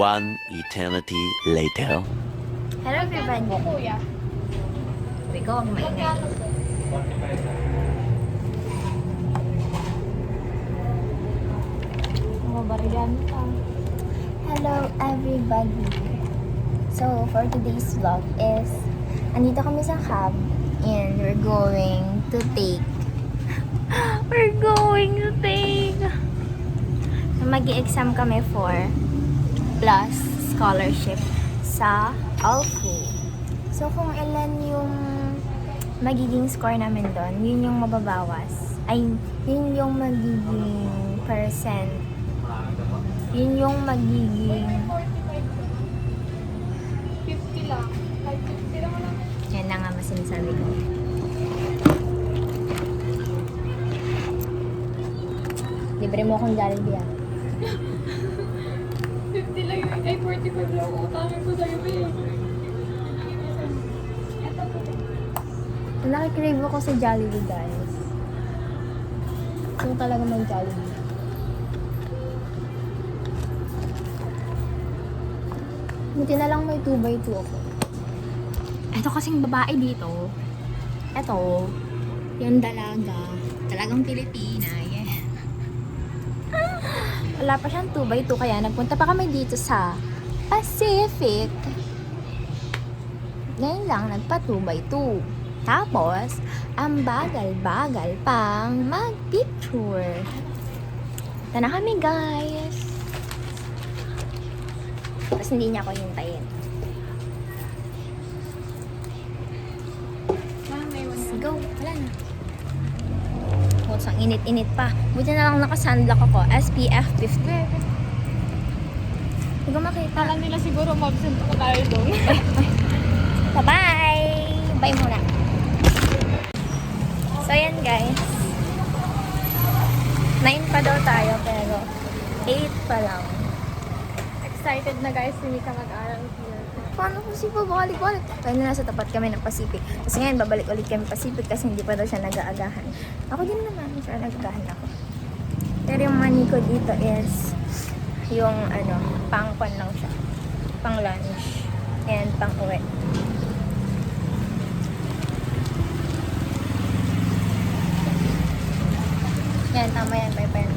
One eternity later. Hello everybody. Kuya. We go ang mainay. Mga barilan ka. Hello everybody. So for today's vlog is andito kami sa hub and we're going to take mag-exam kami for plus scholarship sa ALFU. So kung ilan yung magiging score namin doon, yun yung mababawas. Ay, yun yung magiging percent. Yun yung magiging 50 lang. Kahit 50 lang lang. yan na nga masinasabi ko. Libre mo akong Jollibee ah. 50 lang yun. Ay, 45 lang. Utangin ko sa'yo eh. Ito po. Nakikrave ako sa Jollibee guys. Gusto ko talaga mag-Jollibee. Buti na lang may 2x2 ako. Ito kasing babae dito. Ito. Yung dalaga. Talagang Pilipina. Yeah. Wala pa siyang 2x2 kaya nagpunta pa kami dito sa Pacific. Ngayon lang nagpa 2x2. Tapos, ang bagal-bagal pang mag-picture. Ito na kami guys. Tapos hindi niya ako hintayin. Let's go. Wala na. Oh, ang init-init pa. Buti na lang naka-sunblock ako. SPF 50. Hindi ko makita. Alam nila siguro mag-send ko tayo doon. Bye-bye! Bye muna. So, yan guys. 9 pa daw tayo, pero 8 pa lang. Excited na guys, hindi ka mag-aral here. Paano kasi babalik-balik? Kaya na nasa tapat kami ng Pacific. Kasi ngayon, babalik ulit kami Pacific kasi hindi pa daw siya nag-aagahan. Ako din naman, siya nag-aagahan ako. Pero yung money ko dito is yung pang-pan lang siya. Pang-lunch. And pang-uwi. Yan, tama yan, may pen.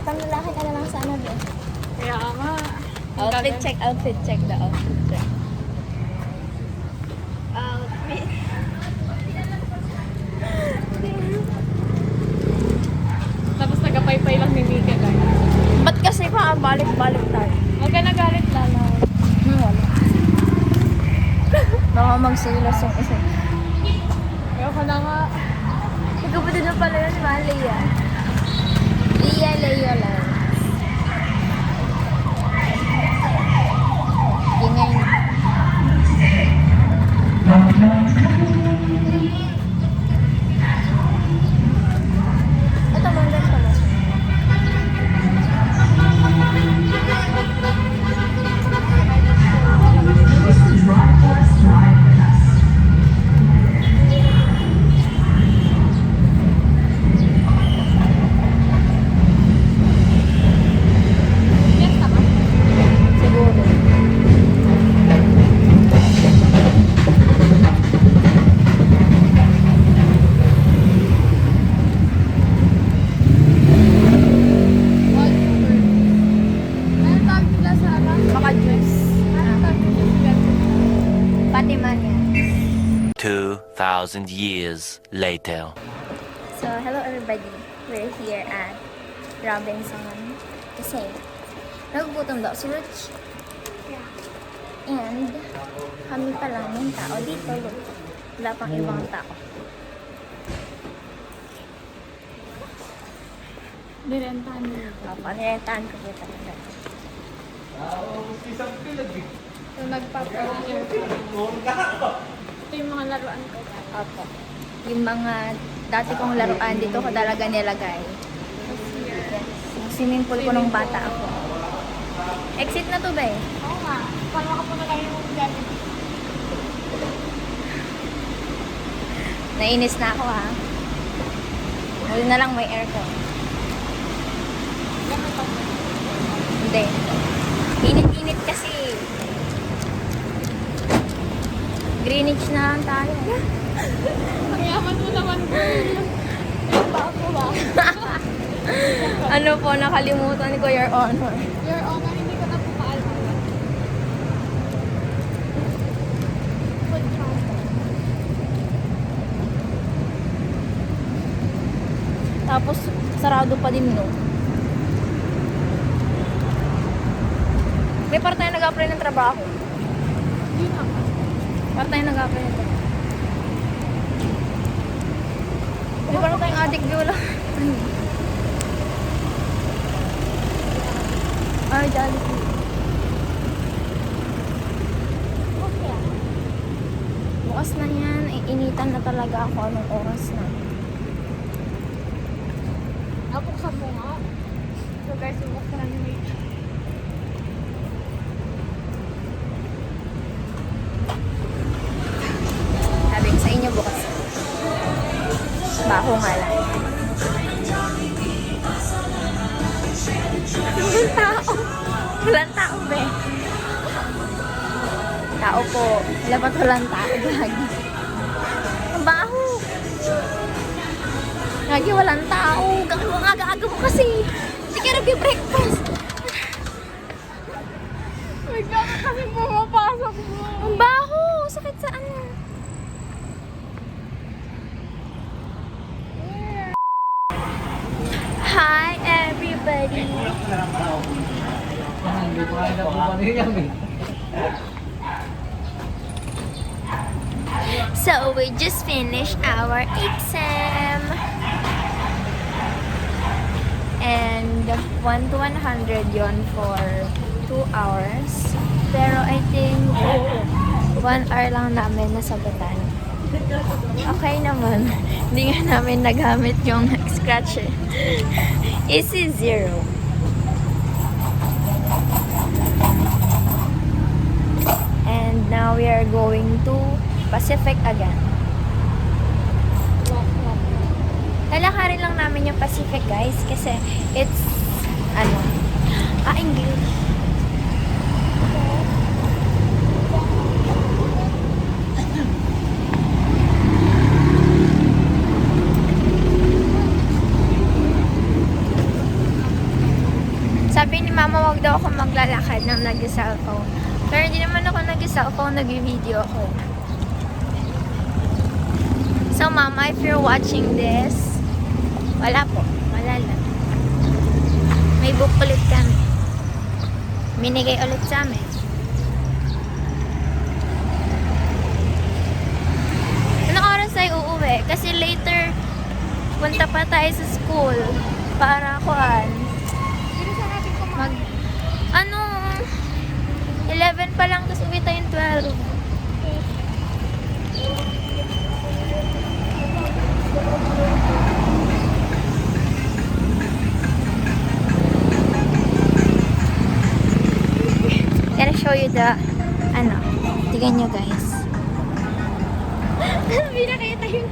Panglalaki ka na lang sa ano doon. Kaya nga. Outfit check the outfit check. Outfit. Tapos nagapay-pay lang ni Mika guys. Ba't kasi pa balik-balik tayo? Huwag ka nagalit lalo. Wala. Baka magsilas yung isa. Ayoko na nga. Magkapatid na pala yun, diba? Leo lang. Ingay na. Ito, manggan pa mo. Yes, tama. Siguro. All over. Ano tawag nila sa alam? Baka juice. Ano tawag nila sa alam? Pati man yan. 2,000 years later. So, hello everybody. We're here at Robinson. Kasi, nagugutom daw si Rich. And, kami pa lang yung tao dito. Look. Wala pang ibang tao. Nirentahan nila. Panirentahan ko kita. So, nagpa-picture. Ito yung mga laruan ko. Opo. Yung mga dati kong laruan, dito ko talaga nilagay. Yung swimming pool ko nung bata ako. Exit na to ba eh? Oo nga. Paano makapunta tayo yung Jollibee? Nainis na ako ha. Buti na lang may aircon. Hindi. Init-init kasi. Greenwich na lang tayo. Ang yaman mo naman, girl. Ba ako ba? Ano po, nakalimutan ko, Your Honor. Your Honor, hindi ko na po maalala. Food counter. Tapos, sarado pa din, no? May part tayo nag-apply ng trabaho. Hindi na. Part tayo nag-apply ng trabaho. May parang tayong addict viola. Ay, Jollibee. Okay. Bukas na yan. Initan na talaga ako. Anong oras na? Napuksan mo nga. So guys, bubuksan na yung wait. Sabi ko sa inyo bukas. Baho nga lang. Walang tao. Walang tao, be. Tao po. Wala ba't walang tao? Lagi. Ang baho. Lagi walang tao. Gano'n ang aga-aga mo kasi. Hindi ka nag-breakfast. Bigla ka kasi pumapasok mo. Ang baho. Sakit sa ano. Hi, everybody. So, we just finished our exam. And 1 to 100 yon for 2 hours. Pero I think 1 hour lang namin nasagutan. Okay naman. Hindi nga namin nagamit yung scratch eh. Easy 0. And now we are going to Pacific again. Lalakarin lang namin yung Pacific, guys, kasi it's English. Sabi ni Mama, wag daw ako maglalakad ng nag-cellphone. Pero hindi naman ako nag-cellphone, nag-video ako. So, Mama, if you're watching this, wala po. Wala lang. May book ulit kami. Minigay ulit sa amin. Anong oras tayo uuwi? Kasi later, punta pa tayo sa school para kuhan. Sino sa natin kumain? 11 pa lang, tapos uwi tayong 12. Gonna show you the, tingnan nyo guys. Pinakita yung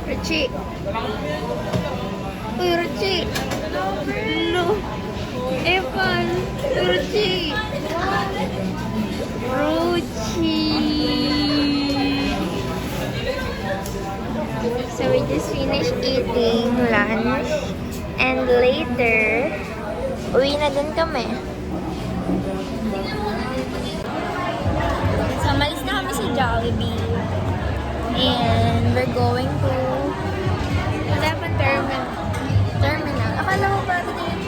Richie. Uy, Richie. Hello. Evan. Richie. So we just finished eating lunch and later uwi na din kami. So malis na kami sa Jollibee and we're going to Eleven Terminal. Akala mo ba ito yung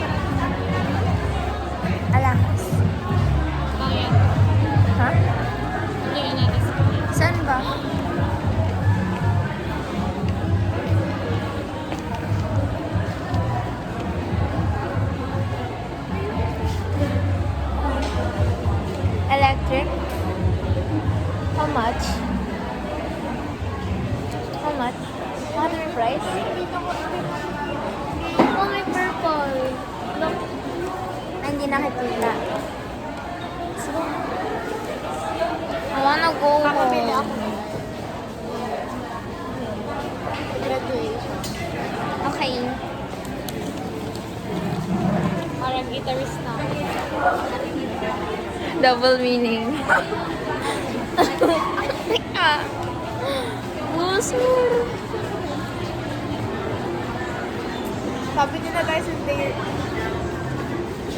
Alahas? Ayan. Ha? Hindi ka natin. Saan ba? Electric? How much? How much? What are the price? Oh, may purple. Look. nakikita. Sige. I wanna go Kakabili home. ako. Graduation. Okay. Parang guitarist na. Double meaning. Ah. Busur. Sabi nila guys, hindi.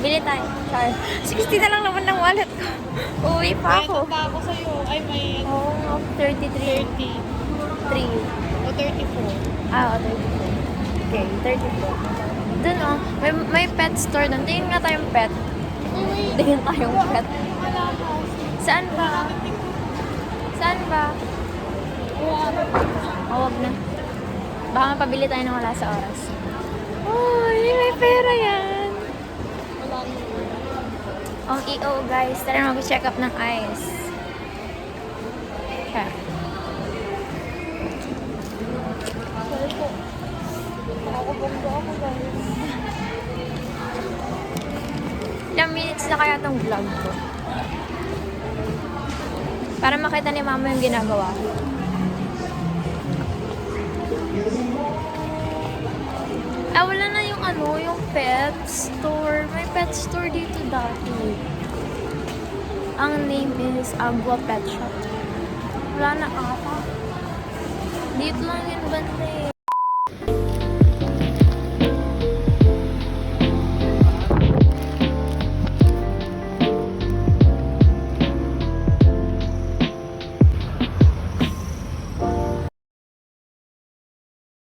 Bili tayo. Char. 60 na lang naman ng wallet ko. Uwi pa May ako. tanda ako sa'yo. Ay, may Oo, 33. 30. 3. O 34. Ah, 34. Okay, 34. Doon oh, may pet store doon. Tingin nga tayong pet. Tingin tayong pet. Wala ka. Saan ba? Saan ba? Wala. Oh, wag na. Baka mapabili tayo ng wala sa oras. Uy, may pera yan. Wala na. Ang EO guys, tara mag-check up ng eyes. Okay. Sorry po. Nakakabongga ako guys. Ilang minutes na kaya tong vlog ko? Para makita ni mama yung ginagawa ko. Ah, wala na yung ano, yung pet store. May pet store dito dati. Ang name is Agua Pet Shop. Wala na ata. Dito lang yun banda eh.